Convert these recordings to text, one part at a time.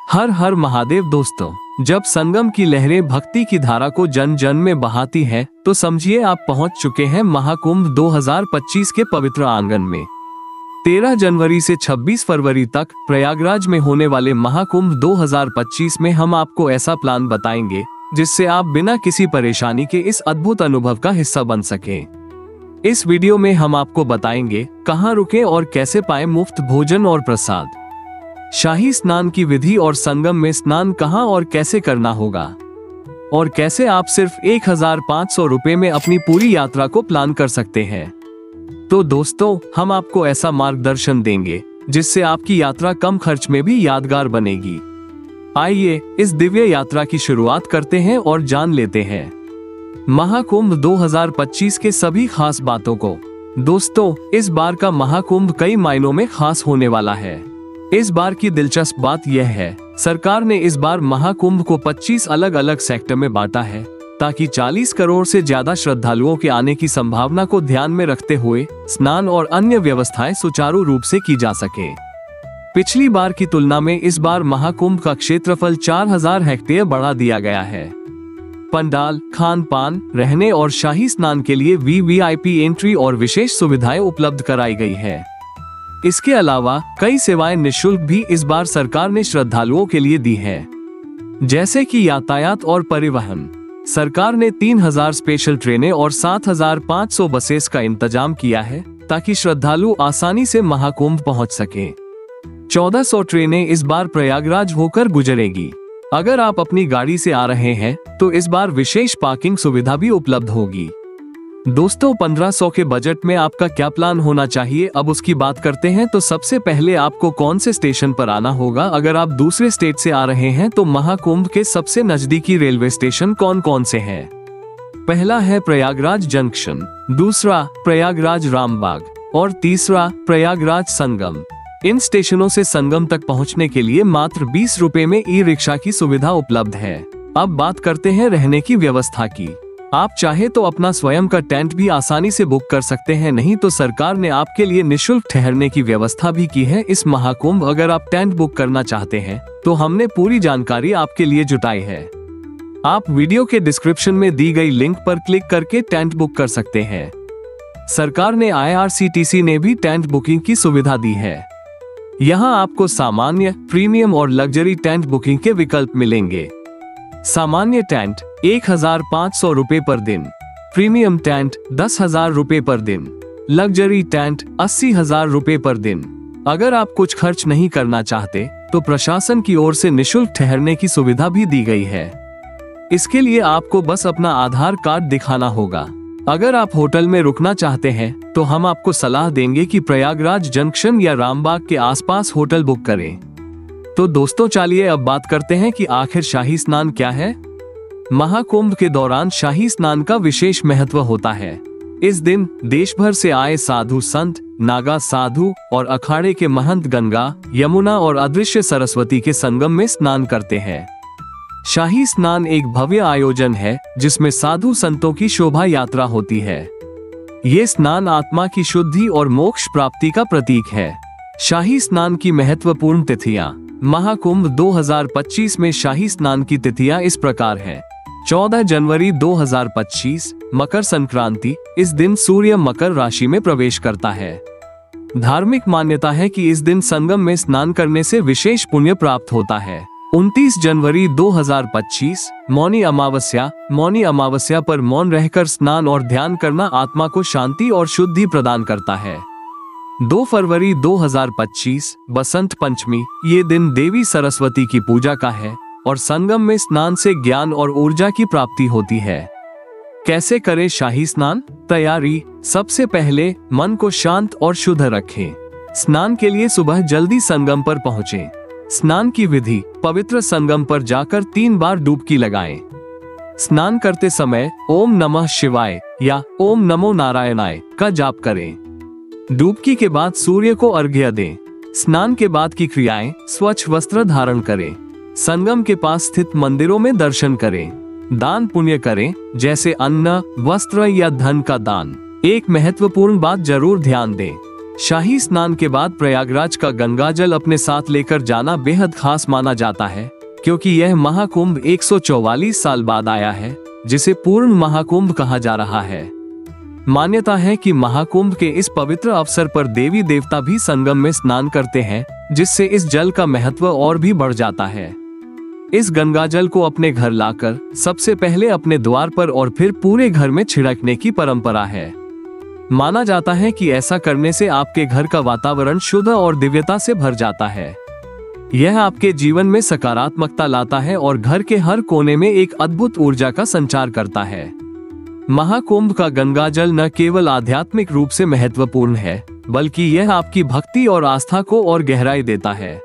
हर हर महादेव दोस्तों, जब संगम की लहरें भक्ति की धारा को जन जन में बहाती हैं, तो समझिए आप पहुंच चुके हैं महाकुंभ 2025 के पवित्र आंगन में। 13 जनवरी से 26 फरवरी तक प्रयागराज में होने वाले महाकुंभ 2025 में हम आपको ऐसा प्लान बताएंगे जिससे आप बिना किसी परेशानी के इस अद्भुत अनुभव का हिस्सा बन सकें। इस वीडियो में हम आपको बताएंगे कहां रुकें और कैसे पाएं मुफ्त भोजन और प्रसाद, शाही स्नान की विधि और संगम में स्नान कहां और कैसे करना होगा, और कैसे आप सिर्फ 1500 रुपए में अपनी पूरी यात्रा को प्लान कर सकते हैं। तो दोस्तों, हम आपको ऐसा मार्गदर्शन देंगे जिससे आपकी यात्रा कम खर्च में भी यादगार बनेगी। आइए इस दिव्य यात्रा की शुरुआत करते हैं और जान लेते हैं महाकुंभ 2025 के सभी खास बातों को। दोस्तों, इस बार का महाकुंभ कई मायनों में खास होने वाला है। इस बार की दिलचस्प बात यह है, सरकार ने इस बार महाकुंभ को 25 अलग अलग सेक्टर में बांटा है ताकि 40 करोड़ से ज्यादा श्रद्धालुओं के आने की संभावना को ध्यान में रखते हुए स्नान और अन्य व्यवस्थाएं सुचारू रूप से की जा सके। पिछली बार की तुलना में इस बार महाकुंभ का क्षेत्रफल 4000 हेक्टेयर बढ़ा दिया गया है। पंडाल, खान पान, रहने और शाही स्नान के लिए वीवीआईपी एंट्री और विशेष सुविधाएं उपलब्ध कराई गई है। इसके अलावा कई सेवाएं निःशुल्क भी इस बार सरकार ने श्रद्धालुओं के लिए दी है, जैसे कि यातायात और परिवहन। सरकार ने 3000 स्पेशल ट्रेनें और 7500 बसेस का इंतजाम किया है ताकि श्रद्धालु आसानी से महाकुंभ पहुंच सकें। 1400 ट्रेनें इस बार प्रयागराज होकर गुजरेगी। अगर आप अपनी गाड़ी से आ रहे हैं तो इस बार विशेष पार्किंग सुविधा भी उपलब्ध होगी। दोस्तों, 1500 के बजट में आपका क्या प्लान होना चाहिए, अब उसकी बात करते हैं। तो सबसे पहले आपको कौन से स्टेशन पर आना होगा। अगर आप दूसरे स्टेट से आ रहे हैं तो महाकुंभ के सबसे नजदीकी रेलवे स्टेशन कौन कौन से हैं? पहला है प्रयागराज जंक्शन, दूसरा प्रयागराज रामबाग और तीसरा प्रयागराज संगम। इन स्टेशनों से संगम तक पहुंचने के लिए मात्र 20 रुपए में ई रिक्शा की सुविधा उपलब्ध है। अब बात करते हैं रहने की व्यवस्था की। आप चाहे तो अपना स्वयं का टेंट भी आसानी से बुक कर सकते हैं, नहीं तो सरकार ने आपके लिए निःशुल्क ठहरने की व्यवस्था भी की है इस महाकुंभ। अगर आप टेंट बुक करना चाहते हैं तो हमने पूरी जानकारी आपके लिए जुटाई है। आप वीडियो के डिस्क्रिप्शन में दी गई लिंक पर क्लिक करके टेंट बुक कर सकते हैं। सरकार ने IRCTC ने भी टेंट बुकिंग की सुविधा दी है। यहाँ आपको सामान्य, प्रीमियम और लग्जरी टेंट बुकिंग के विकल्प मिलेंगे। सामान्य टेंट 1500 रुपए पर दिन, प्रीमियम टेंट 10,000 रुपए पर दिन, लग्जरी टेंट 80,000 रुपए पर दिन। अगर आप कुछ खर्च नहीं करना चाहते तो प्रशासन की ओर से निःशुल्क ठहरने की सुविधा भी दी गई है। इसके लिए आपको बस अपना आधार कार्ड दिखाना होगा। अगर आप होटल में रुकना चाहते हैं तो हम आपको सलाह देंगे कि प्रयागराज जंक्शन या रामबाग के आसपास होटल बुक करें। तो दोस्तों, चलिए अब बात करते हैं कि आखिर शाही स्नान क्या है। महाकुंभ के दौरान शाही स्नान का विशेष महत्व होता है। इस दिन देश भर से आए साधु संत, नागा साधु और अखाड़े के महंत गंगा, यमुना और अदृश्य सरस्वती के संगम में स्नान करते हैं। शाही स्नान एक भव्य आयोजन है जिसमें साधु संतों की शोभा यात्रा होती है। ये स्नान आत्मा की शुद्धि और मोक्ष प्राप्ति का प्रतीक है। शाही स्नान की महत्वपूर्ण तिथियां। महाकुंभ 2025 में शाही स्नान की तिथियां इस प्रकार हैं। 14 जनवरी 2025 मकर संक्रांति। इस दिन सूर्य मकर राशि में प्रवेश करता है। धार्मिक मान्यता है कि इस दिन संगम में स्नान करने से विशेष पुण्य प्राप्त होता है। 29 जनवरी 2025 मौनी अमावस्या। मौनी अमावस्या पर मौन रहकर स्नान और ध्यान करना आत्मा को शांति और शुद्धि प्रदान करता है। 2 फरवरी 2025 बसंत पंचमी। ये दिन देवी सरस्वती की पूजा का है और संगम में स्नान से ज्ञान और ऊर्जा की प्राप्ति होती है। कैसे करें शाही स्नान? तैयारी। सबसे पहले मन को शांत और शुद्ध रखें। स्नान के लिए सुबह जल्दी संगम पर पहुंचें। स्नान की विधि। पवित्र संगम पर जाकर 3 बार डुबकी लगाएं। स्नान करते समय ओम नमः शिवाय या ओम नमो नारायणाय का जाप करें। डुबकी के बाद सूर्य को अर्घ्य दें। स्नान के बाद की क्रियाएं। स्वच्छ वस्त्र धारण करें। संगम के पास स्थित मंदिरों में दर्शन करें। दान पुण्य करें, जैसे अन्न, वस्त्र या धन का दान। एक महत्वपूर्ण बात जरूर ध्यान दें, शाही स्नान के बाद प्रयागराज का गंगा जल अपने साथ लेकर जाना बेहद खास माना जाता है, क्योंकि यह महाकुंभ 144 साल बाद आया है, जिसे पूर्ण महाकुंभ कहा जा रहा है। मान्यता है कि महाकुंभ के इस पवित्र अवसर पर देवी देवता भी संगम में स्नान करते हैं, जिससे इस जल का महत्व और भी बढ़ जाता है। इस गंगा जल को अपने घर लाकर सबसे पहले अपने द्वार पर और फिर पूरे घर में छिड़कने की परंपरा है। माना जाता है कि ऐसा करने से आपके घर का वातावरण शुद्ध और दिव्यता से भर जाता है। यह आपके जीवन में सकारात्मकता लाता है और घर के हर कोने में एक अद्भुत ऊर्जा का संचार करता है। महाकुंभ का गंगा जल न केवल आध्यात्मिक रूप से महत्वपूर्ण है, बल्कि यह आपकी भक्ति और आस्था को और गहराई देता है।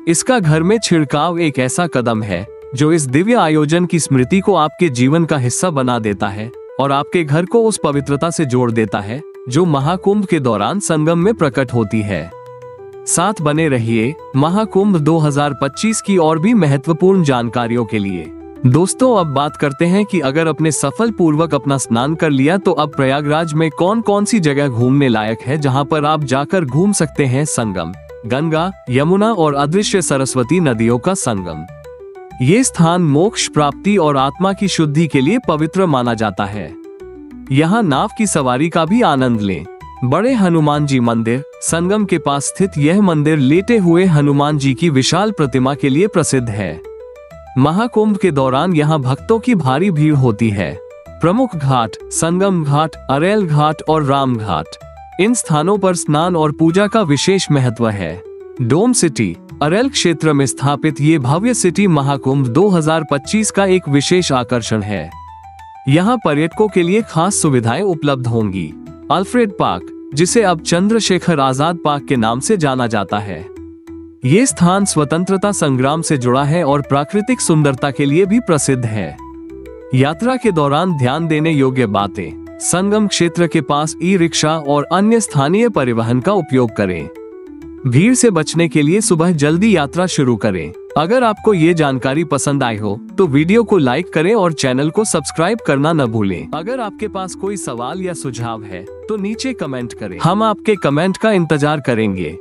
इसका घर में छिड़काव एक ऐसा कदम है जो इस दिव्य आयोजन की स्मृति को आपके जीवन का हिस्सा बना देता है और आपके घर को उस पवित्रता से जोड़ देता है जो महाकुंभ के दौरान संगम में प्रकट होती है। साथ बने रहिए महाकुंभ 2025 की और भी महत्वपूर्ण जानकारियों के लिए। दोस्तों, अब बात करते हैं कि अगर आपने सफल पूर्वक अपना स्नान कर लिया तो अब प्रयागराज में कौन कौन सी जगह घूमने लायक है जहां पर आप जाकर घूम सकते हैं। संगम, गंगा, यमुना और अदृश्य सरस्वती नदियों का संगम। ये स्थान मोक्ष प्राप्ति और आत्मा की शुद्धि के लिए पवित्र माना जाता है। यहाँ नाव की सवारी का भी आनंद लें। बड़े हनुमान जी मंदिर, संगम के पास स्थित यह मंदिर लेटे हुए हनुमान जी की विशाल प्रतिमा के लिए प्रसिद्ध है। महाकुंभ के दौरान यहाँ भक्तों की भारी भीड़ होती है। प्रमुख घाट, संगम घाट, अरेल घाट और राम घाट। इन स्थानों पर स्नान और पूजा का विशेष महत्व है। डोम सिटी, अरेल क्षेत्र में स्थापित ये भव्य सिटी महाकुंभ 2025 का एक विशेष आकर्षण है। यहाँ पर्यटकों के लिए खास सुविधाएं उपलब्ध होंगी। अल्फ्रेड पार्क, जिसे अब चंद्रशेखर आजाद पार्क के नाम से जाना जाता है, ये स्थान स्वतंत्रता संग्राम से जुड़ा है और प्राकृतिक सुंदरता के लिए भी प्रसिद्ध है। यात्रा के दौरान ध्यान देने योग्य बातें। संगम क्षेत्र के पास ई रिक्शा और अन्य स्थानीय परिवहन का उपयोग करें। भीड़ से बचने के लिए सुबह जल्दी यात्रा शुरू करें। अगर आपको ये जानकारी पसंद आई हो तो वीडियो को लाइक करें और चैनल को सब्सक्राइब करना न भूलें। अगर आपके पास कोई सवाल या सुझाव है तो नीचे कमेंट करें। हम आपके कमेंट का इंतजार करेंगे।